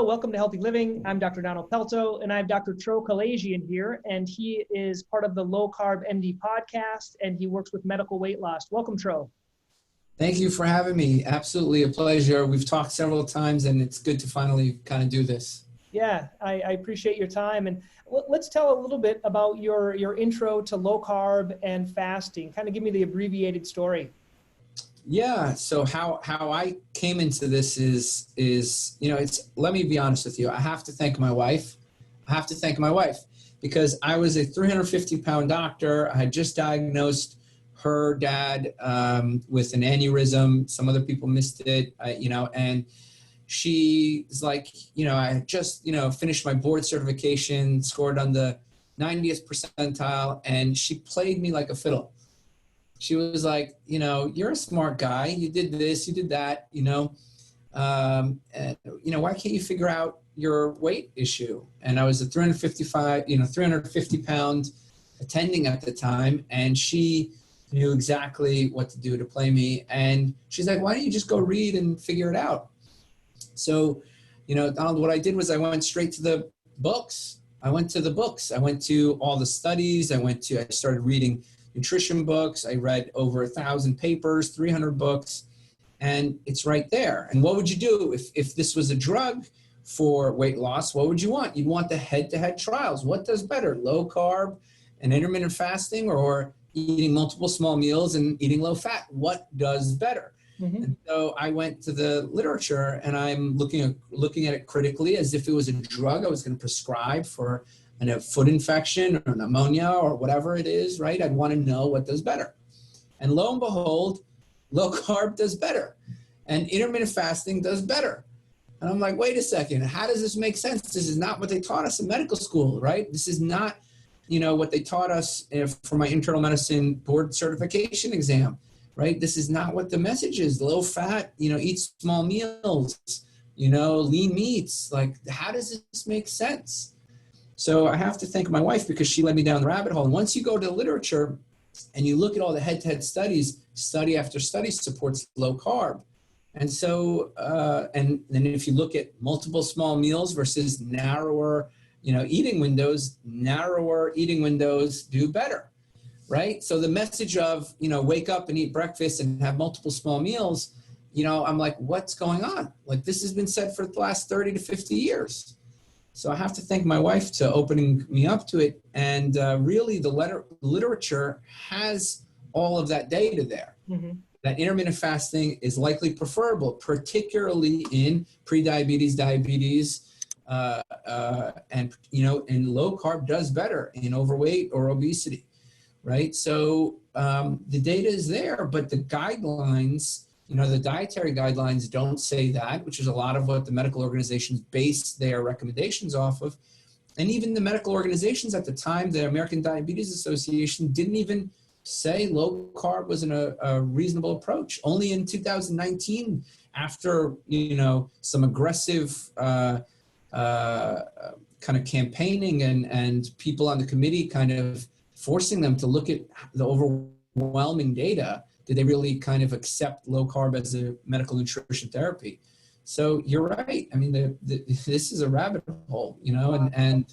Hello, welcome to Healthy Living. I'm Dr. Donald Pelto, and I have Dr. Tro Kalayjian here, and he is part of the Low Carb MD podcast, and he works with medical weight loss. Welcome, Tro. Thank you for having me. Absolutely a pleasure. We've talked several times, and it's good to finally kind of do this. Yeah, I appreciate your time. And let's tell a little bit about your intro to low carb and fasting. Kind of give me the abbreviated story. Yeah. So how I came into this is let me be honest with you. I have to thank my wife. Because I was a 350-pound doctor. I had just diagnosed her dad with an aneurysm. Some other people missed it, and she's like, I had just, finished my board certification, scored on the 90th percentile, and she played me like a fiddle. She was like, you're a smart guy. You did this, you did that, why can't you figure out your weight issue? And I was a 350 pound attending at the time. And she knew exactly what to do to play me. And she's like, why don't you just go read and figure it out? So, Donald, what I did was I went straight to the books. I went to all the studies. I started reading nutrition books. I read over 1,000 papers, 300 books, and it's right there. And what would you do if this was a drug for weight loss? What would you want? You'd want the head-to-head trials. What does better, low carb and intermittent fasting, or eating multiple small meals and eating low fat? What does better? Mm-hmm. And so I went to the literature, and I'm looking at it critically as if it was a drug I was going to prescribe for a foot infection or pneumonia or whatever it is, right? I'd want to know what does better. And lo and behold, low carb does better, and intermittent fasting does better. And I'm like, wait a second, how does this make sense? This is not what they taught us in medical school, right? This is not, what they taught us for my internal medicine board certification exam, right? This is not what the message is. Low fat, eat small meals, lean meats. Like, how does this make sense? So I have to thank my wife, because she led me down the rabbit hole. And once you go to the literature and you look at all the head-to-head studies, study after study supports low carb. And so, and then if you look at multiple small meals versus narrower, eating windows do better, right? So the message of, wake up and eat breakfast and have multiple small meals, I'm like, what's going on? Like, this has been said for the last 30 to 50 years. So I have to thank my wife to opening me up to it. And really the literature has all of that data there. Mm-hmm. That intermittent fasting is likely preferable, particularly in prediabetes, diabetes, and low carb does better in overweight or obesity, right? So the data is there, but the guidelines, the dietary guidelines don't say that, which is a lot of what the medical organizations base their recommendations off of. And even the medical organizations at the time, the American Diabetes Association, didn't even say low carb was a reasonable approach. Only in 2019, after, some aggressive kind of campaigning and people on the committee kind of forcing them to look at the overwhelming data, did they really kind of accept low carb as a medical nutrition therapy? So you're right. I mean, this is a rabbit hole, and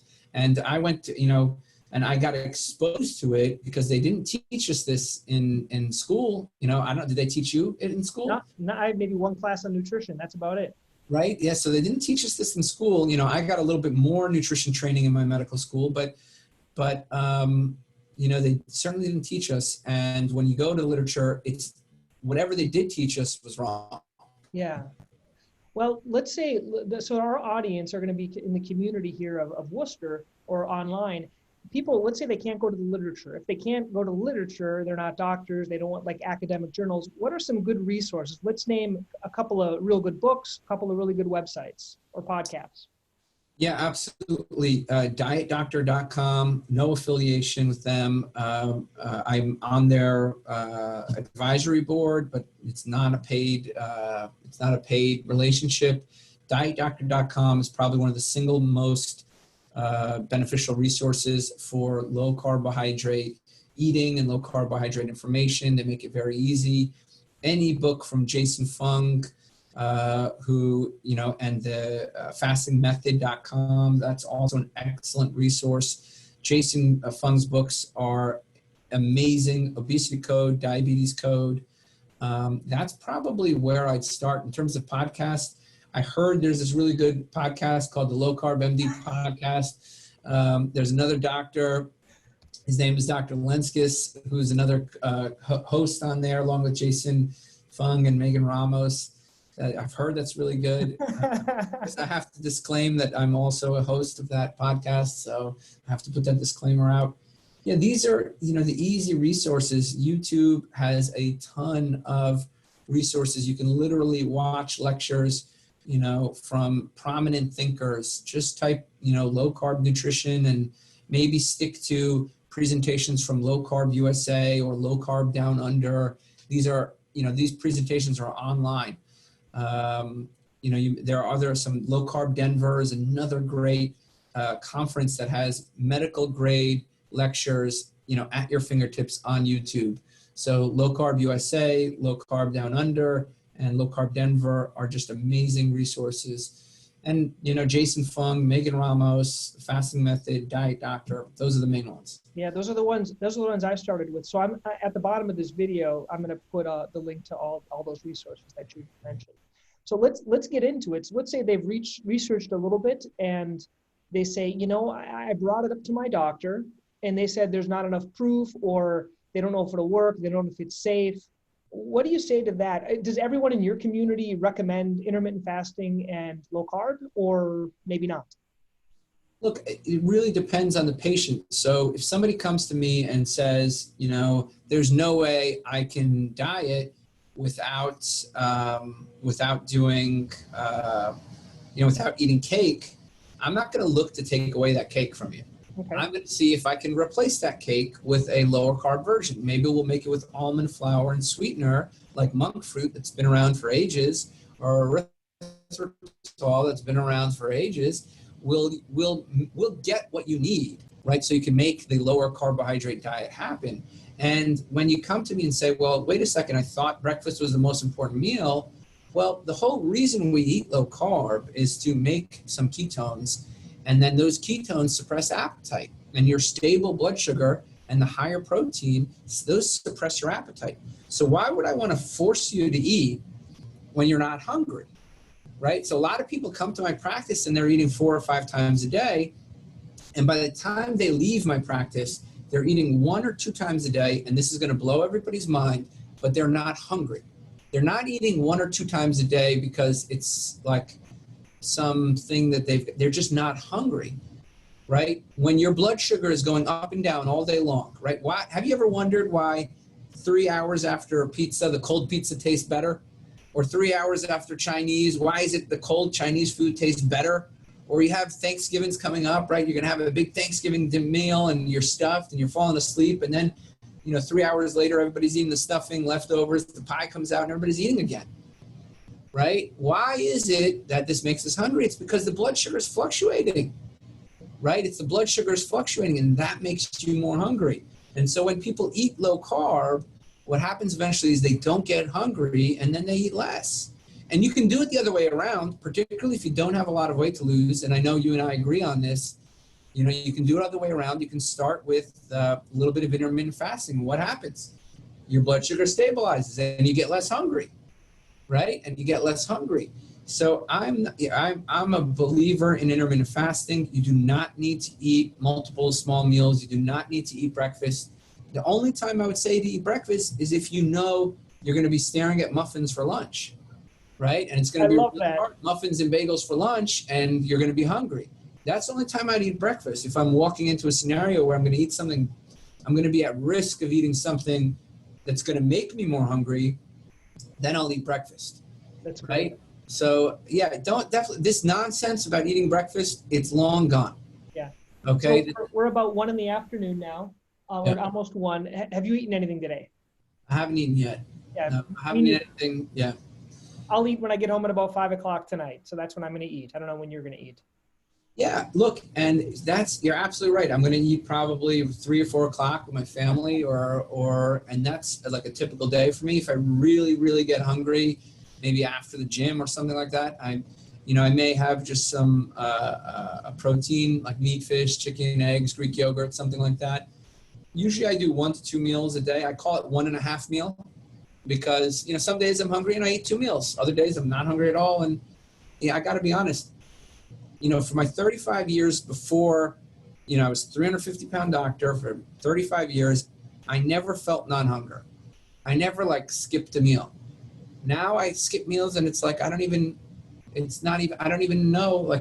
I went to, and I got exposed to it because they didn't teach us this in school. Did they teach you it in school? No, I had maybe one class on nutrition. That's about it. Right. Yeah. So they didn't teach us this in school. I got a little bit more nutrition training in my medical school, but they certainly didn't teach us. And when you go to literature, it's whatever they did teach us was wrong. Yeah. Well, let's say, so our audience are going to be in the community here of Worcester or online. People, let's say they can't go to the literature. If they can't go to literature, they're not doctors, they don't want like academic journals. What are some good resources? Let's name a couple of real good books, a couple of really good websites or podcasts. Yeah, absolutely. Dietdoctor.com, no affiliation with them. I'm on their advisory board, but it's not a paid relationship. Dietdoctor.com is probably one of the single most beneficial resources for low carbohydrate eating and low carbohydrate information. They make it very easy. Any book from Jason Fung, who, and the fastingmethod.com. That's also an excellent resource. Jason Fung's books are amazing. Obesity Code, Diabetes Code. That's probably where I'd start in terms of podcasts. I heard there's this really good podcast called the Low Carb MD podcast. There's another doctor. His name is Dr. Lenskis, who's another host on there, along with Jason Fung and Megan Ramos. I've heard that's really good. I have to disclaim that I'm also a host of that podcast, so I have to put that disclaimer out. Yeah, these are, the easy resources. YouTube has a ton of resources. You can literally watch lectures, from prominent thinkers. Just type, low carb nutrition and maybe stick to presentations from Low Carb USA or Low Carb Down Under. These are, these presentations are online. There are some Low Carb Denver is another great conference that has medical grade lectures, at your fingertips on YouTube. So Low Carb USA, Low Carb Down Under, and Low Carb Denver are just amazing resources. And, Jason Fung, Megan Ramos, the Fasting Method, Diet Doctor, those are the main ones. Yeah, those are the ones I started with. So I'm at the bottom of this video, I'm going to put the link to all those resources that you mentioned. So let's get into it. So let's say they've researched a little bit and they say, I brought it up to my doctor and they said there's not enough proof, or they don't know if it'll work, they don't know if it's safe. What do you say to that? Does everyone in your community recommend intermittent fasting and low carb, or maybe not? Look, it really depends on the patient. So if somebody comes to me and says, there's no way I can diet without doing, without eating cake, I'm not going to look to take away that cake from you. Okay. I'm going to see if I can replace that cake with a lower carb version. Maybe we'll make it with almond flour and sweetener, like monk fruit that's been around for ages, or erythritol that's been around for ages. We'll get what you need, right? So you can make the lower carbohydrate diet happen. And when you come to me and say, well, wait a second, I thought breakfast was the most important meal. Well, the whole reason we eat low carb is to make some ketones, and then those ketones suppress appetite, and your stable blood sugar and the higher protein, those suppress your appetite. So why would I want to force you to eat when you're not hungry, right? So a lot of people come to my practice and they're eating 4 or 5 times a day. And by the time they leave my practice, they're eating 1 or 2 times a day. And this is going to blow everybody's mind, but they're not hungry. They're not eating 1 or 2 times a day because it's like something that they're just not hungry, right? When your blood sugar is going up and down all day long, right? Why, have you ever wondered why 3 hours after a pizza, the cold pizza tastes better? Or 3 hours after Chinese, why is it the cold Chinese food tastes better? Or you have Thanksgiving's coming up, right? You're going to have a big Thanksgiving meal and you're stuffed and you're falling asleep. And then, 3 hours later, everybody's eating the stuffing, leftovers, the pie comes out and everybody's eating again, right? Why is it that this makes us hungry? It's because the blood sugar is fluctuating, right? It's the blood sugar is fluctuating and that makes you more hungry. And so when people eat low carb, what happens eventually is they don't get hungry and then they eat less. And you can do it the other way around, particularly if you don't have a lot of weight to lose. And I know you and I agree on this. You can do it the other way around. You can start with a little bit of intermittent fasting. What happens? Your blood sugar stabilizes and you get less hungry, right? And you get less hungry. So I'm a believer in intermittent fasting. You do not need to eat multiple small meals. You do not need to eat breakfast. The only time I would say to eat breakfast is if you're going to be staring at muffins for lunch, right? And it's going to be really hard, muffins and bagels for lunch, and you're going to be hungry. That's the only time I'd eat breakfast. If I'm walking into a scenario where I'm going to eat something, I'm going to be at risk of eating something that's going to make me more hungry, then I'll eat breakfast. That's great. Right? So yeah, this nonsense about eating breakfast, it's long gone. Yeah. Okay. So we're about 1 p.m. now. We're almost 1. Have you eaten anything today? I haven't eaten yet. Yeah. No, I haven't eaten anything. Yeah. I'll eat when I get home at about 5 o'clock tonight. So that's when I'm going to eat. I don't know when you're going to eat. Yeah, look, and you're absolutely right. I'm going to eat probably 3 or 4 o'clock with my family, and that's like a typical day for me. If I really, really get hungry, maybe after the gym or something like that. I may have just some a protein like meat, fish, chicken, eggs, Greek yogurt, something like that. Usually I do 1 to 2 meals a day. I call it 1.5 meal because, some days I'm hungry and I eat 2 meals. Other days I'm not hungry at all. And I got to be honest, for my 35 years before, I was a 350-pound doctor for 35 years. I never felt non-hunger. I never skipped a meal. Now I skip meals and it's like, I don't even know,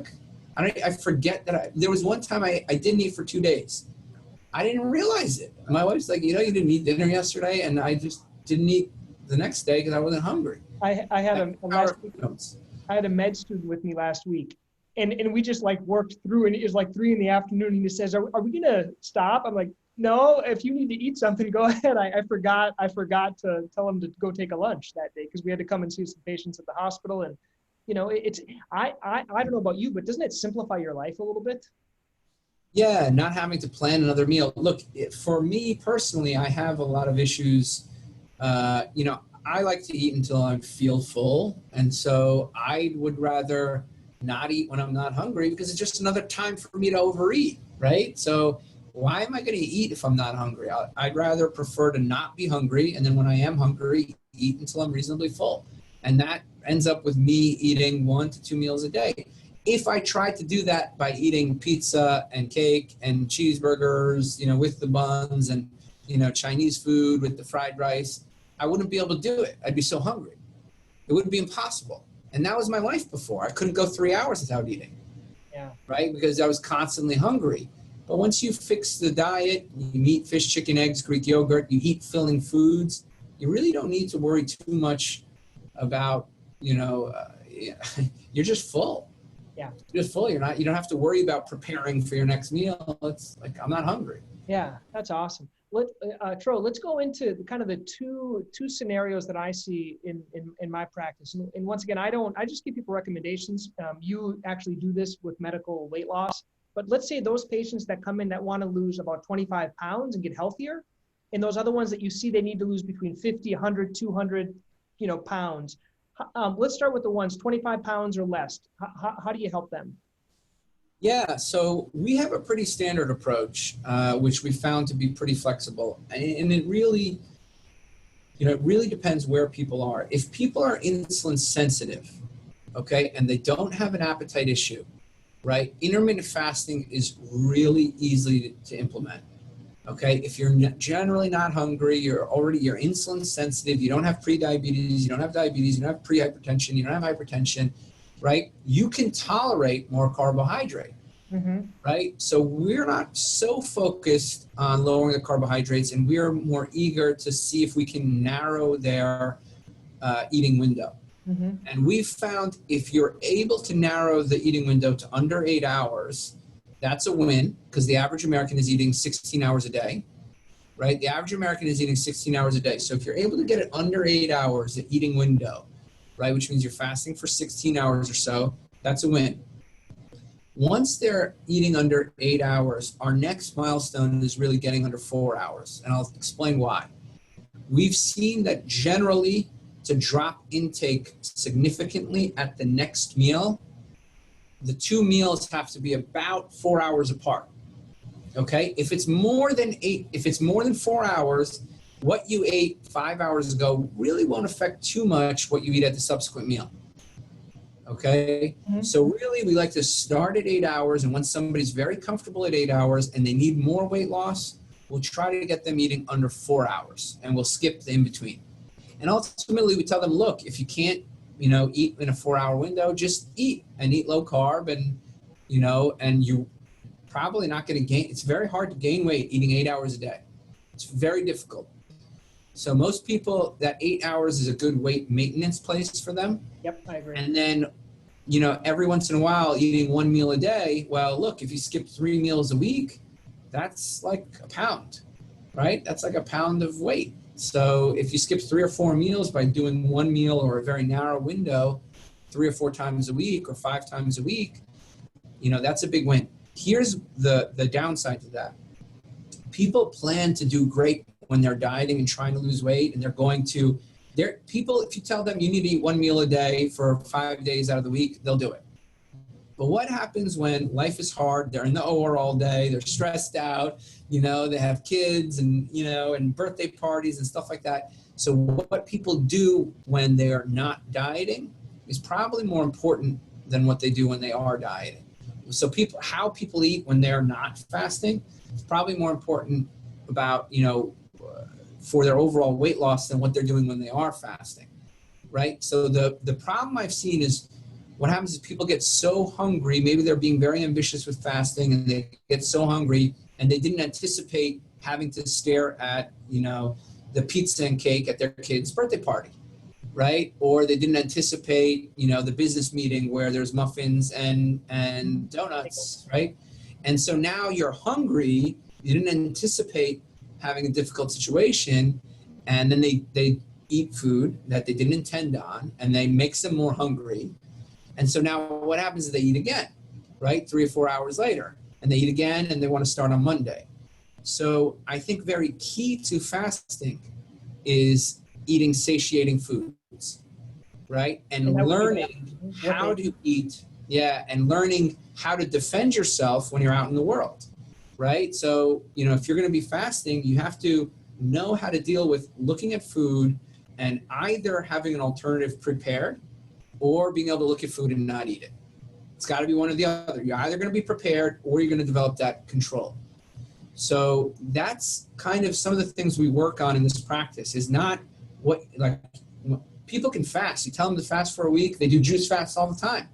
I forget that there was one time I didn't eat for 2 days. I didn't realize it. My wife's like, you didn't eat dinner yesterday, and I just didn't eat the next day because I wasn't hungry. I had a med student with me last week, and we just worked through, and it was 3 p.m, and he says, are we gonna stop? I'm like, no, if you need to eat something, go ahead. I forgot to tell him to go take a lunch that day because we had to come and see some patients at the hospital. And I don't know about you, but doesn't it simplify your life a little bit? Yeah, not having to plan another meal. Look, for me personally, I have a lot of issues. I like to eat until I feel full. And so I would rather not eat when I'm not hungry because it's just another time for me to overeat, right? So why am I going to eat if I'm not hungry? I'd rather prefer to not be hungry. And then when I am hungry, eat until I'm reasonably full. And that ends up with me eating 1 to 2 meals a day. If I tried to do that by eating pizza and cake and cheeseburgers, with the buns and, Chinese food with the fried rice, I wouldn't be able to do it. I'd be so hungry. It would be impossible. And that was my life before. I couldn't go 3 hours without eating. Yeah. Right? Because I was constantly hungry. But once you fix the diet, you eat fish, chicken, eggs, Greek yogurt, you eat filling foods, you really don't need to worry too much about, you're just full. Yeah. You're just full. You don't have to worry about preparing for your next meal. It's like, I'm not hungry. Yeah, that's awesome. Tro, let's go into kind of the two scenarios that I see in my practice. And once again, I just give people recommendations. You actually do this with medical weight loss, but let's say those patients that come in that want to lose about 25 pounds and get healthier, and those other ones that you see they need to lose between 50, 100, 200, pounds. Let's start with the ones 25 pounds or less. How do you help them? Yeah, so we have a pretty standard approach, which we found to be pretty flexible. And it really, it really depends where people are. If people are insulin sensitive, okay, and they don't have an appetite issue, right, intermittent fasting is really easy to implement. Okay, if you're generally not hungry, you're insulin sensitive, you don't have prediabetes, you don't have diabetes, you don't have prehypertension, you don't have hypertension, right? You can tolerate more carbohydrate, right? So we're not so focused on lowering the carbohydrates, and we're more eager to see if we can narrow their eating window. And we've found if you're able to narrow the eating window to under 8 hours, that's a win because the average American is eating 16 hours a day, right? The average American is eating 16 hours a day. So if you're able to get it under 8 hours, the eating window, right, which means you're fasting for 16 hours or so, that's a win. Once they're eating under 8 hours, our next milestone is really getting under 4 hours. And I'll explain why. We've seen that generally to drop intake significantly at the next meal, the 2 meals have to be about 4 hours apart. Okay? If it's more than 4 hours, what you ate 5 hours ago really won't affect too much what you eat at the subsequent meal. Okay? So really we like to start at 8 hours, and once somebody's very comfortable at 8 hours and they need more weight loss, we'll try to get them eating under 4 hours, and we'll skip the in-between. And ultimately we tell them, look, if you can't eat in a 4 hour window, just eat low carb, and, and you're probably not going to gain. It's very hard to gain weight eating 8 hours a day. It's very difficult. So most people, that 8 hours is a good weight maintenance place for them. Yep, I agree. And then, every once in a while eating 1 meal a day. Well, look, if you skip 3 meals a week, that's like a pound, right? That's like a pound of weight. So if you skip 3 or 4 meals by doing 1 meal or a very narrow window 3 or 4 times a week or 5 times a week, that's a big win. Here's the downside to that. People plan to do great when they're dieting and trying to lose weight, and they're going to People, if you tell them you need to eat one meal a day for 5 days out of the week, they'll do it. But what happens when life is hard? They're in the OR all day. They're stressed out. They have kids and, and birthday parties and stuff like that. So what people do when they are not dieting is probably more important than what they do when they are dieting. So how people eat when they're not fasting is probably more important about, for their overall weight loss than what they're doing when they are fasting, right? So the problem I've seen is what happens is people get so hungry, maybe they're being very ambitious with fasting and they get so hungry and they didn't anticipate having to stare at, the pizza and cake at their kid's birthday party, right? Or they didn't anticipate, the business meeting where there's muffins and donuts, right? And so now you're hungry, you didn't anticipate having a difficult situation, and then they eat food that they didn't intend on, and they makes them more hungry. And so now what happens is they eat again, right? 3 or 4 hours later, and they eat again, and they want to start on Monday. So I think very key to fasting is eating satiating foods, right? And learning how to eat, and learning how to defend yourself when you're out in the world, right? So, if you're going to be fasting, you have to know how to deal with looking at food and either having an alternative prepared or being able to look at food and not eat it. It's got to be one or the other. You're either going to be prepared or you're going to develop that control. So that's kind of some of the things we work on in this practice is not people can fast. You tell them to fast for a week. They do juice fasts all the time,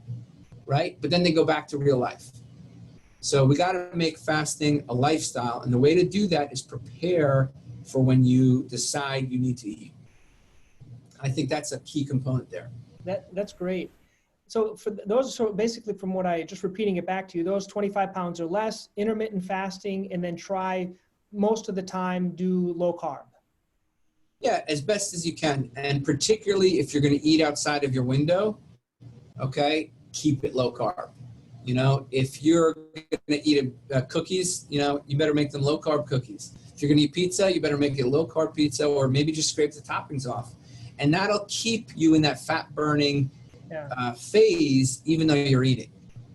right? But then they go back to real life. So we got to make fasting a lifestyle. And the way to do that is prepare for when you decide you need to eat. I think that's a key component there. That's great. So for those, basically from what just repeating it back to you, those 25 pounds or less, intermittent fasting, and then try most of the time do low carb. Yeah, as best as you can. And particularly if you're going to eat outside of your window, okay, keep it low carb. If you're going to eat cookies, you better make them low carb cookies. If you're going to eat pizza, you better make it low carb pizza, or maybe just scrape the toppings off. And that'll keep you in that fat burning phase, even though you're eating,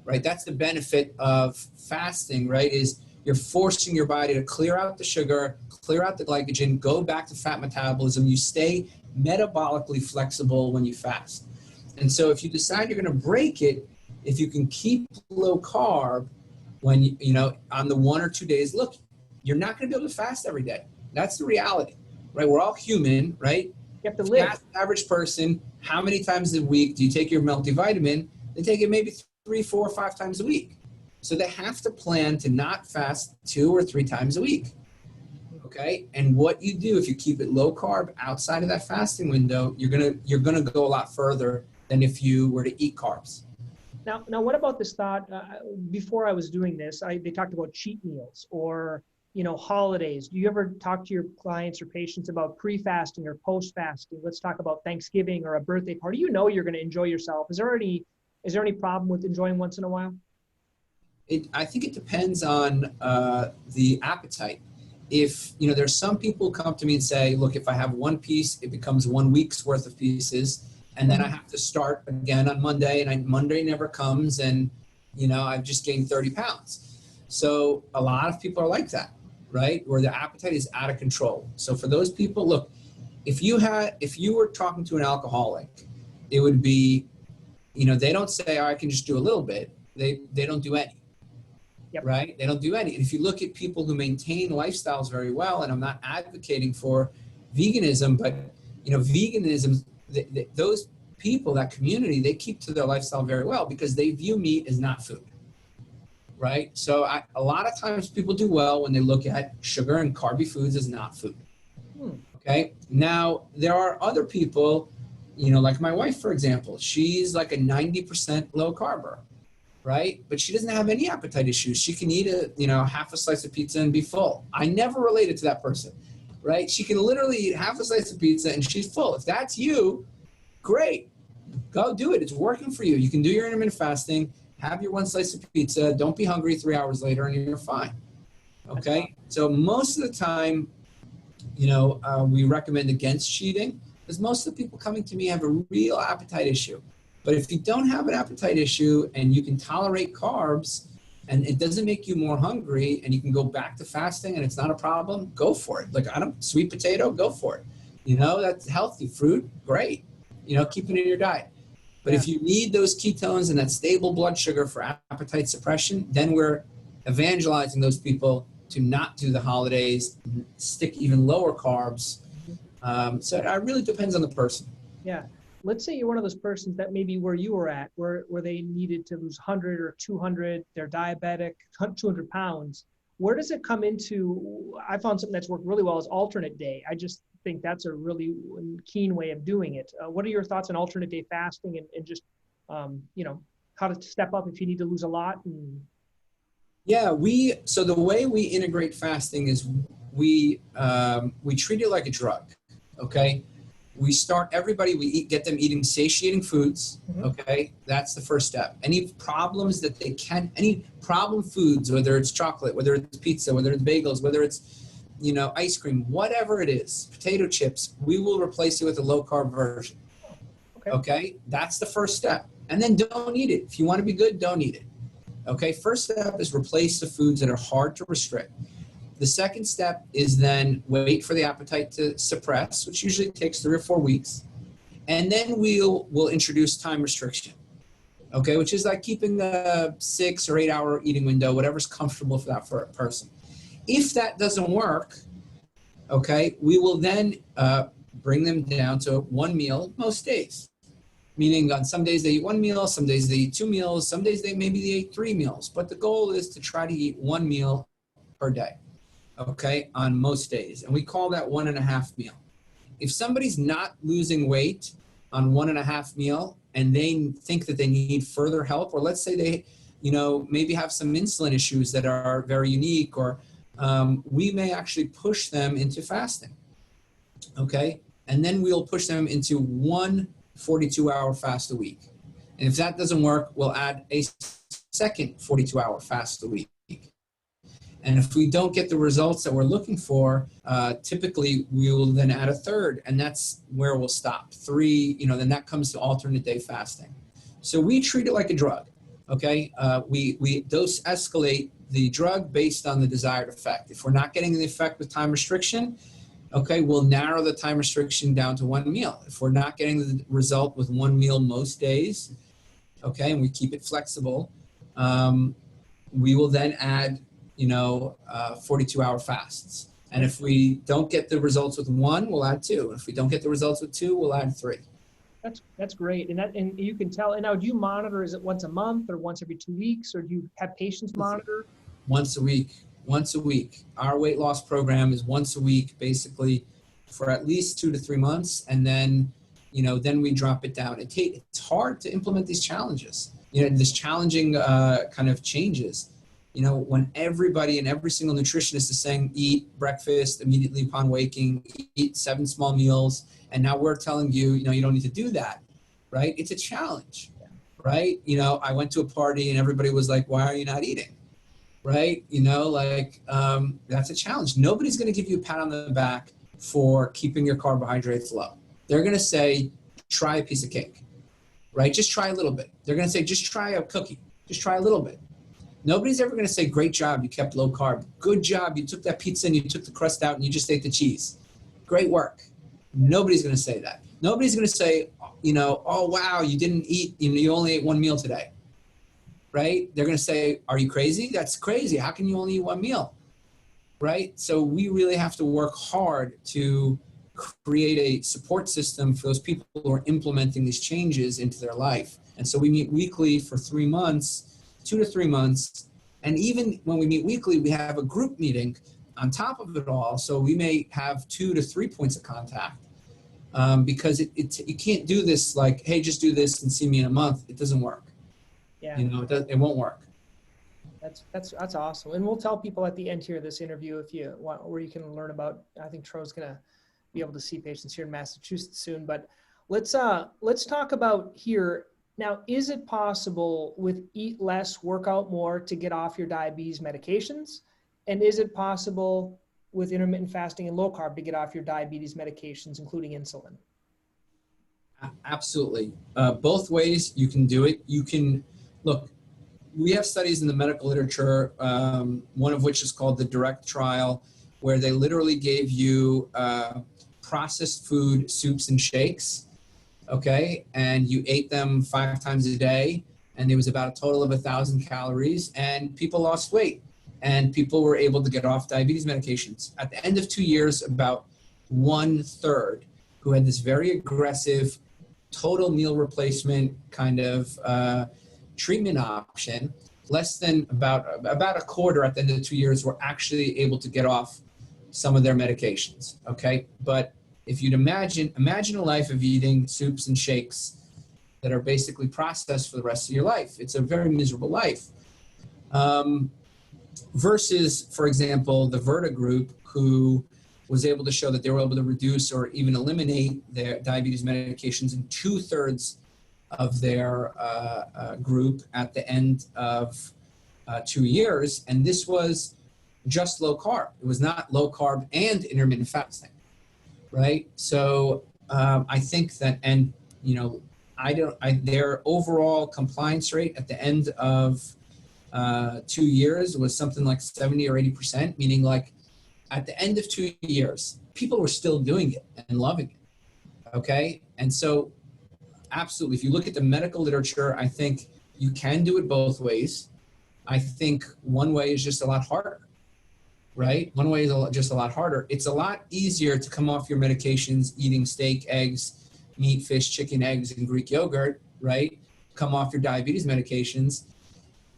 right? That's the benefit of fasting, right? Is you're forcing your body to clear out the sugar, clear out the glycogen, go back to fat metabolism. You stay metabolically flexible when you fast. And so if you decide you're going to break it, if you can keep low carb when on the 1 or 2 days, look, you're not going to be able to fast every day. That's the reality, right? We're all human, right? You have to live. Ask the average person, how many times a week do you take your multivitamin? They take it maybe 3, 4, 5 times a week. So they have to plan to not fast 2 or 3 times a week. Okay. And what you do, if you keep it low carb outside of that fasting window, you're gonna go a lot further than if you were to eat carbs. Now, what about this thought? Before I was doing this, they talked about cheat meals or holidays. Do you ever talk to your clients or patients about pre-fasting or post-fasting? Let's talk about Thanksgiving or a birthday party. You're going to enjoy yourself. Is there any problem with enjoying once in a while? I think it depends on the appetite. If there's some people who come to me and say, look, if I have one piece, it becomes 1 week's worth of pieces, and then I have to start again on Monday, and Monday never comes, and I've just gained 30 pounds. So a lot of people are like that, right? Where the appetite is out of control. So for those people, look, if you were talking to an alcoholic, it would be, they don't say, I can just do a little bit. They don't do any. Yep. Right? They don't do any. And if you look at people who maintain lifestyles very well, and I'm not advocating for veganism, but veganism, those people, that community, they keep to their lifestyle very well because they view meat as not food. Right? So a lot of times people do well when they look at sugar and carby foods as not food. Okay? Now, there are other people, like my wife, for example, she's like a 90% low carber, right? But she doesn't have any appetite issues. She can eat half a slice of pizza and be full. I never related to that person, right? She can literally eat half a slice of pizza and she's full. If that's you, great. Go do it. It's working for you. You can do your intermittent fasting, have your 1 slice of pizza, don't be hungry 3 hours later, and you're fine. Okay? So most of the time, we recommend against cheating. Because most of the people coming to me have a real appetite issue. But if you don't have an appetite issue and you can tolerate carbs and it doesn't make you more hungry and you can go back to fasting and it's not a problem, go for it. Like, sweet potato, go for it. That's healthy. Fruit, great. Keep it in your diet. But Yeah. if you need those ketones and that stable blood sugar for appetite suppression, then we're evangelizing those people to not do the holidays, stick even lower carbs. So it really depends on the person. Yeah. Let's say you're one of those persons that maybe where you were at, where they needed to lose 100 or 200, they're diabetic, 200 pounds. Where does it come into? I found something that's worked really well is alternate day. I just think that's a really keen way of doing it. What are your thoughts on alternate day fasting and just, how to step up if you need to lose a lot? Yeah, so the way we integrate fasting is we treat it like a drug, okay? We start everybody, get them eating satiating foods, okay? That's the first step. Any problems that any problem foods, whether it's chocolate, whether it's pizza, whether it's bagels, whether it's, ice cream, whatever it is, potato chips, we will replace it with a low carb version, okay? That's the first step. And then don't eat it. If you want to be good, don't eat it. Okay, first step is replace the foods that are hard to restrict. The second step is then wait for the appetite to suppress, which usually takes 3 or 4 weeks. And then we'll introduce time restriction, okay, which is like keeping a 6 or 8 hour eating window, whatever's comfortable for that for a person. If that doesn't work, okay, we will then bring them down to one meal most days. Meaning on some days they eat one meal, some days they eat 2 meals, some days they eat 3 meals. But the goal is to try to eat 1 meal per day, okay, on most days. And we call that 1.5 meal. If somebody's not losing weight on 1.5 meal and they think that they need further help, or let's say they, maybe have some insulin issues that are very unique, or we may actually push them into fasting, okay? And then we'll push them into 1 42-hour fast a week. And if that doesn't work, we'll add a second 42-hour fast a week. And if we don't get the results that we're looking for, typically we will then add a third, and that's where we'll stop. 3, then that comes to alternate day fasting. So we treat it like a drug, okay? We dose escalate the drug based on the desired effect. If we're not getting the effect with time restriction, okay, we'll narrow the time restriction down to 1 meal. If we're not getting the result with 1 meal most days, okay, and we keep it flexible, we will then add, 42-hour fasts. And if we don't get the results with 1, we'll add 2. If we don't get the results with 2, we'll add 3. That's great. And you can tell. And now, do you monitor? Is it once a month or once every 2 weeks, or do you have patients monitor? Once a week. Once a week. Our weight loss program is once a week, basically, for at least 2 to 3 months, and then, then we drop it down. It's hard to implement these challenges. This challenging kind of changes. When everybody and every single nutritionist is saying eat breakfast immediately upon waking, eat 7 small meals, and now we're telling you, you don't need to do that, right? It's a challenge, right? I went to a party and everybody was like, why are you not eating? Right? That's a challenge. Nobody's going to give you a pat on the back for keeping your carbohydrates low. They're going to say, try a piece of cake, right? Just try a little bit. They're going to say, just try a cookie. Just try a little bit. Nobody's ever going to say, great job, you kept low carb. Good job, you took that pizza and you took the crust out and you just ate the cheese. Great work. Nobody's going to say that. Nobody's going to say, oh, wow, you didn't eat, you only ate 1 meal today. Right? They're going to say, are you crazy? That's crazy. How can you only eat 1 meal? Right? So we really have to work hard to create a support system for those people who are implementing these changes into their life. And so we meet weekly for 3 months, 2 to 3 months. And even when we meet weekly, we have a group meeting on top of it all. So we may have 2 to 3 points of contact because you can't do this like, hey, just do this and see me in a month. It doesn't work. Yeah. It won't work. That's awesome. And we'll tell people at the end here of this interview if you want, where you can learn about. I think Tro's going to be able to see patients here in Massachusetts soon. But let's talk about here now. Is it possible with eat less, work out more to get off your diabetes medications? And is it possible with intermittent fasting and low carb to get off your diabetes medications, including insulin? Absolutely. Both ways you can do it. You can, look, we have studies in the medical literature, one of which is called the direct trial, where they literally gave you processed food, soups and shakes, okay? And you ate them 5 times a day, and there was about a total of 1,000 calories, and people lost weight, and people were able to get off diabetes medications. At the end of 2 years, about 1/3 who had this very aggressive total meal replacement kind of treatment option, less than about a quarter at the end of 2 years were actually able to get off some of their medications, okay? But if you'd imagine a life of eating soups and shakes that are basically processed for the rest of your life. It's a very miserable life. Versus, for example, the Verta group, who was able to show that they were able to reduce or even eliminate their diabetes medications in 2/3 of their group at the end of 2 years. And this was just low carb. It was not low carb and intermittent fasting, right? So I think that, and you know, their overall compliance rate at the end of 2 years was something like 70 or 80%, meaning like at the end of 2 years, people were still doing it and loving it, okay? And so absolutely, if you look at the medical literature, I think you can do it both ways. I think one way is just a lot harder, right? One way is just a lot harder. It's a lot easier to come off your medications eating steak, eggs, meat, fish, chicken, eggs, and Greek yogurt, right? Come off your diabetes medications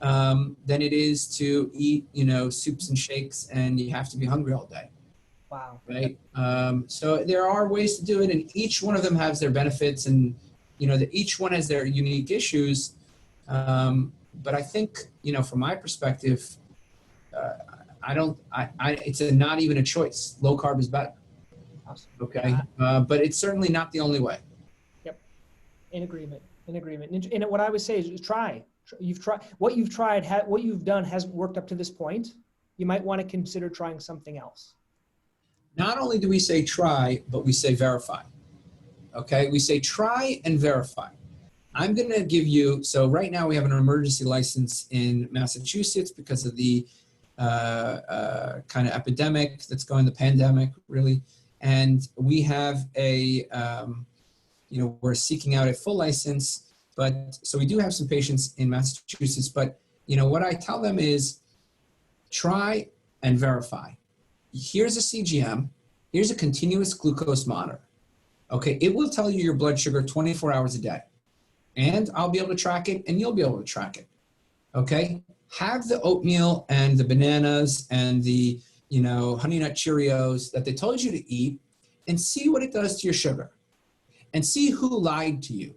than it is to eat, you know, soups and shakes and you have to be hungry all day. Wow. Right. So there are ways to do it, and each one of them has their benefits, and you know that each one has their unique issues. But I think, you know, from my perspective, it's not even a choice. Low carb is better. Awesome. Okay. But it's certainly not the only way. Yep. In agreement. And what I would say is try. You've tried what you've tried, what you've done has worked up to this point. You might want to consider trying something else. Not only do we say try, but we say verify. Okay. We say try and verify. I'm going to give you, so right now we have an emergency license in Massachusetts because of the kind of epidemic that's going, the pandemic really. And we have we're seeking out a full license, but so we do have some patients in Massachusetts, but you know, what I tell them is try and verify. Here's a CGM, here's a continuous glucose monitor. Okay. It will tell you your blood sugar 24 hours a day. And I'll be able to track it, and you'll be able to track it, okay? Have the oatmeal and the bananas and the, you know, Honey Nut Cheerios that they told you to eat, and see what it does to your sugar, and see who lied to you,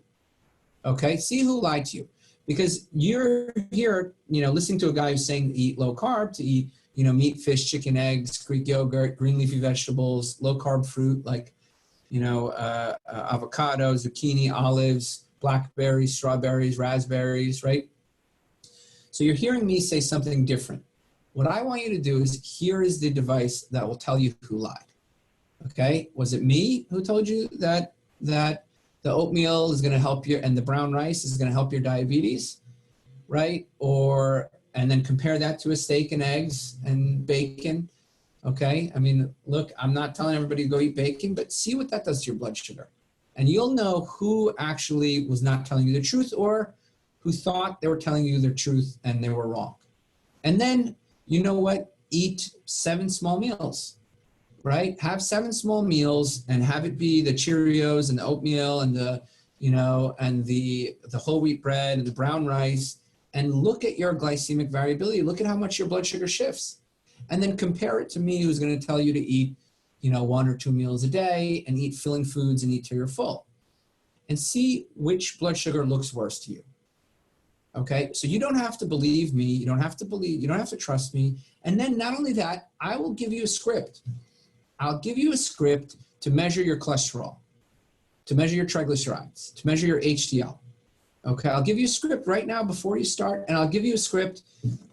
okay? See who lied to you, because you're here, you know, listening to a guy who's saying to eat low carb, to eat, you know, meat, fish, chicken, eggs, Greek yogurt, green leafy vegetables, low carb fruit like, you know, avocado, zucchini, olives, blackberries, strawberries, raspberries, right? So you're hearing me say something different. What I want you to do is, here is the device that will tell you who lied. Okay? Was it me who told you that the oatmeal is going to help you and the brown rice is going to help your diabetes, right? And then compare that to a steak and eggs and bacon. Okay? I mean, look, I'm not telling everybody to go eat bacon, but see what that does to your blood sugar. And you'll know who actually was not telling you the truth, or who thought they were telling you the truth and they were wrong. And then, you know what? Eat 7 small meals, right? Have 7 small meals and have it be the Cheerios and the oatmeal and the, you know, and the whole wheat bread and the brown rice, and look at your glycemic variability. Look at how much your blood sugar shifts. And then compare it to me, who's going to tell you to eat, you know, 1 or 2 meals a day and eat filling foods and eat till you're full, and see which blood sugar looks worse to you. Okay. So you don't have to believe me. You don't have to trust me. And then not only that, I will give you a script. I'll give you a script to measure your cholesterol, to measure your triglycerides, to measure your HDL. Okay. I'll give you a script right now before you start, and I'll give you a script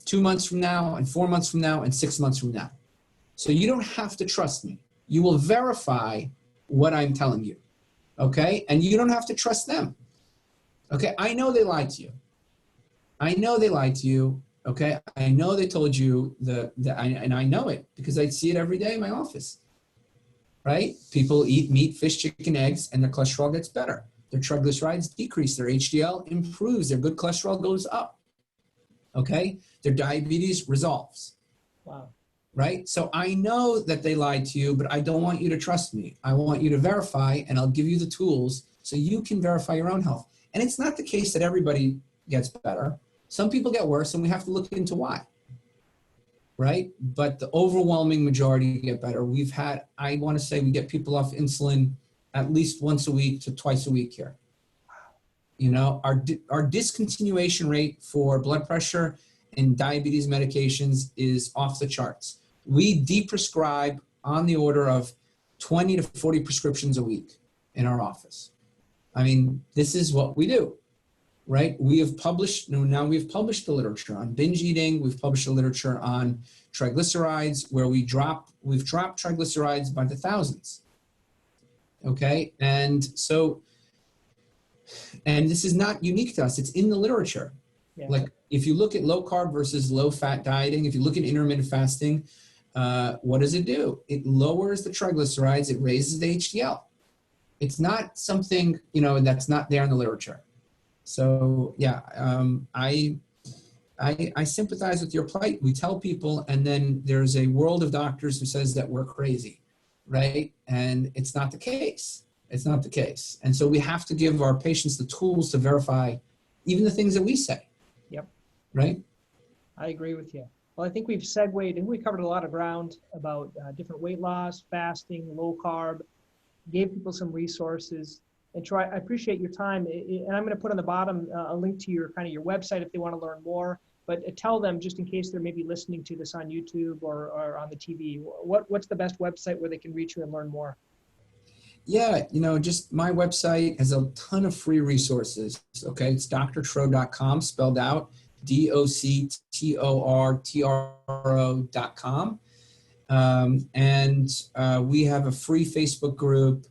2 months from now and 4 months from now and 6 months from now. So you don't have to trust me. You will verify what I'm telling you, Okay. And you don't have to trust them. Okay. I know they lied to you. I know they lied to you. Okay. I know they told you and I know it because I see it every day in my office, right? People eat meat, fish, chicken, eggs, and their cholesterol gets better. Their triglycerides decrease. Their HDL improves. Their good cholesterol goes up. Okay. Their diabetes resolves. Wow. Right? So I know that they lied to you, but I don't want you to trust me. I want you to verify, and I'll give you the tools so you can verify your own health. And it's not the case that everybody gets better. Some people get worse, and we have to look into why. Right? But the overwhelming majority get better. I want to say we get people off insulin at least once a week to twice a week here. You know, our discontinuation rate for blood pressure and diabetes medications is off the charts. We deprescribe on the order of 20 to 40 prescriptions a week in our office. I mean, this is what we do, right? We've published the literature on binge eating. We've published the literature on triglycerides where we've dropped triglycerides by the thousands. Okay. And this is not unique to us. It's in the literature. Yeah. Like if you look at low carb versus low fat dieting, if you look at intermittent fasting, what does it do? It lowers the triglycerides. It raises the HDL. It's not something, that's not there in the literature. So yeah, I sympathize with your plight. We tell people, and then there's a world of doctors who says that we're crazy, right? And it's not the case. It's not the case. And so we have to give our patients the tools to verify even the things that we say. Yep. Right? I agree with you. Well, I think we've segued and we covered a lot of ground about different weight loss, fasting, low carb, gave people some resources. And Troy, I appreciate your time. And I'm going to put on the bottom a link to your website if they want to learn more. But tell them, just in case they're maybe listening to this on YouTube or on the TV, what's the best website where they can reach you and learn more? Yeah, just my website has a ton of free resources. Okay, it's drtro.com, spelled out DOCTORTRO.com. And we have a free Facebook group.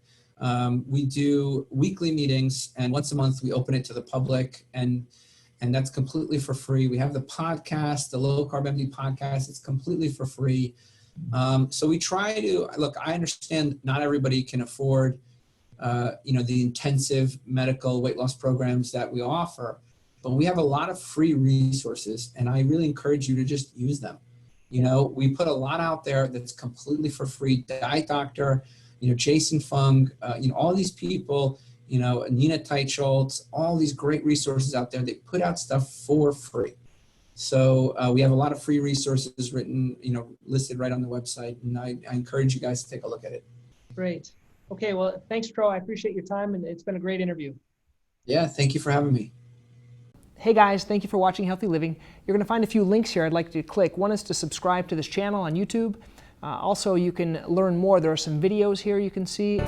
We do weekly meetings, and once a month we open it to the public, and that's completely for free. We have the podcast, the Low Carb MD podcast. It's completely for free. So we try to look. I understand not everybody can afford, the intensive medical weight loss programs that we offer, but we have a lot of free resources, and I really encourage you to just use them. We put a lot out there that's completely for free. Diet Doctor, Jason Fung, all these people, Nina Teicholz, all these great resources out there. They put out stuff for free. So we have a lot of free resources written, listed right on the website, and I encourage you guys to take a look at it. Great. Okay, well, thanks, Tro. I appreciate your time, and it's been a great interview. Yeah, thank you for having me. Hey guys, thank you for watching Healthy Living. You're going to find a few links here I'd like you to click. One is to subscribe to this channel on YouTube. Also, you can learn more. There are some videos here you can see.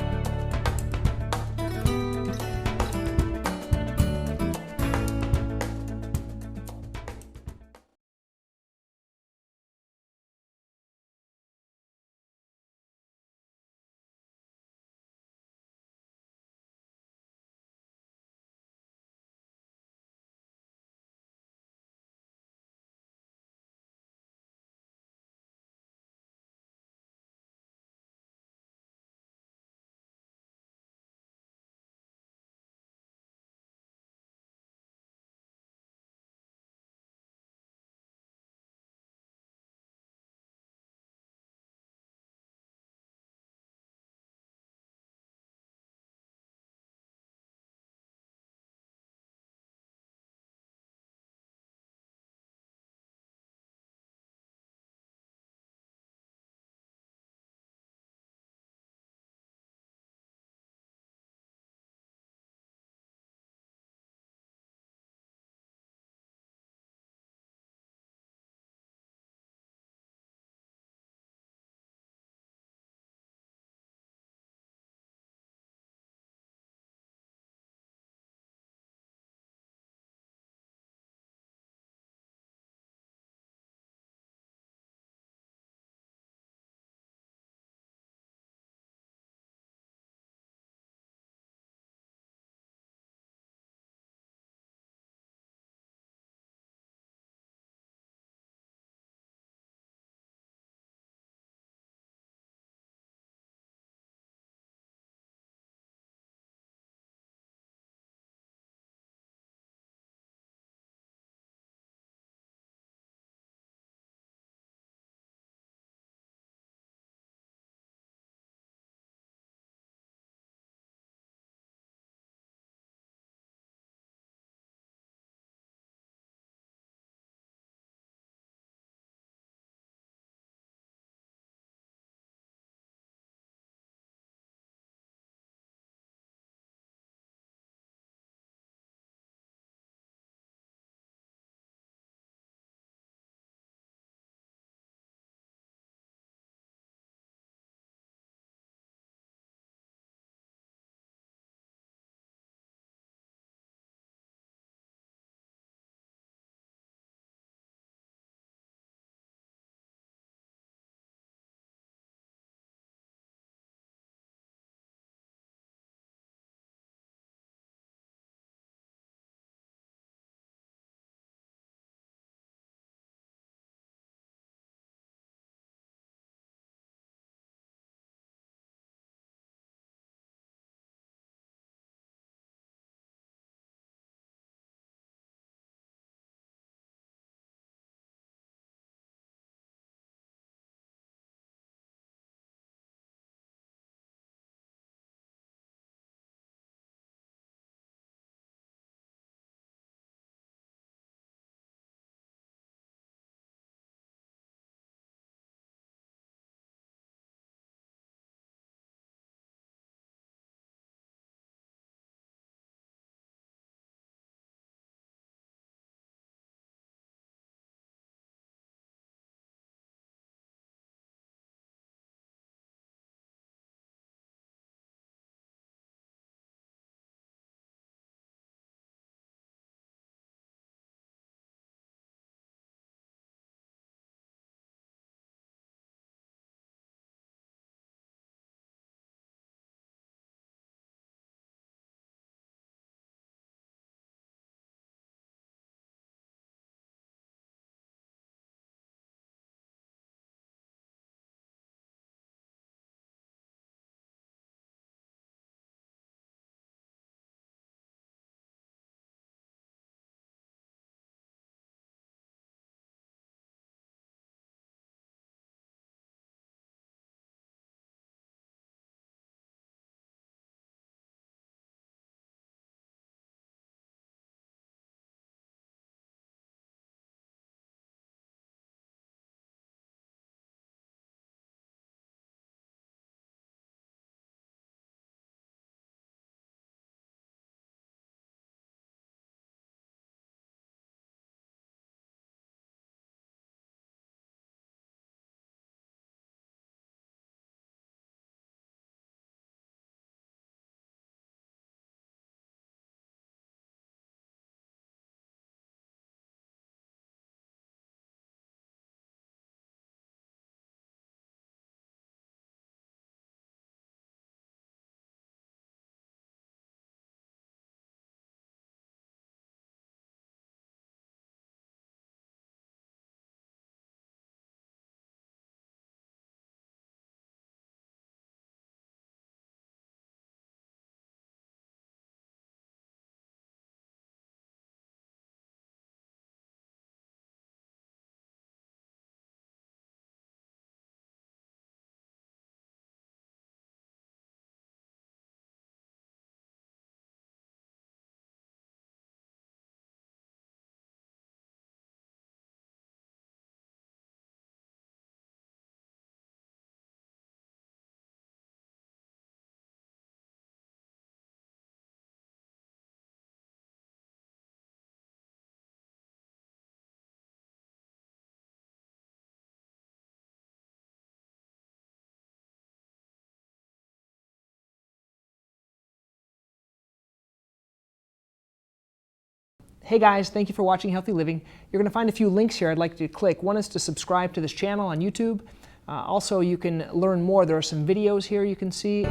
Hey guys, thank you for watching Healthy Living. You're going to find a few links here I'd like you to click. One is to subscribe to this channel on YouTube. Also, you can learn more. There are some videos here you can see.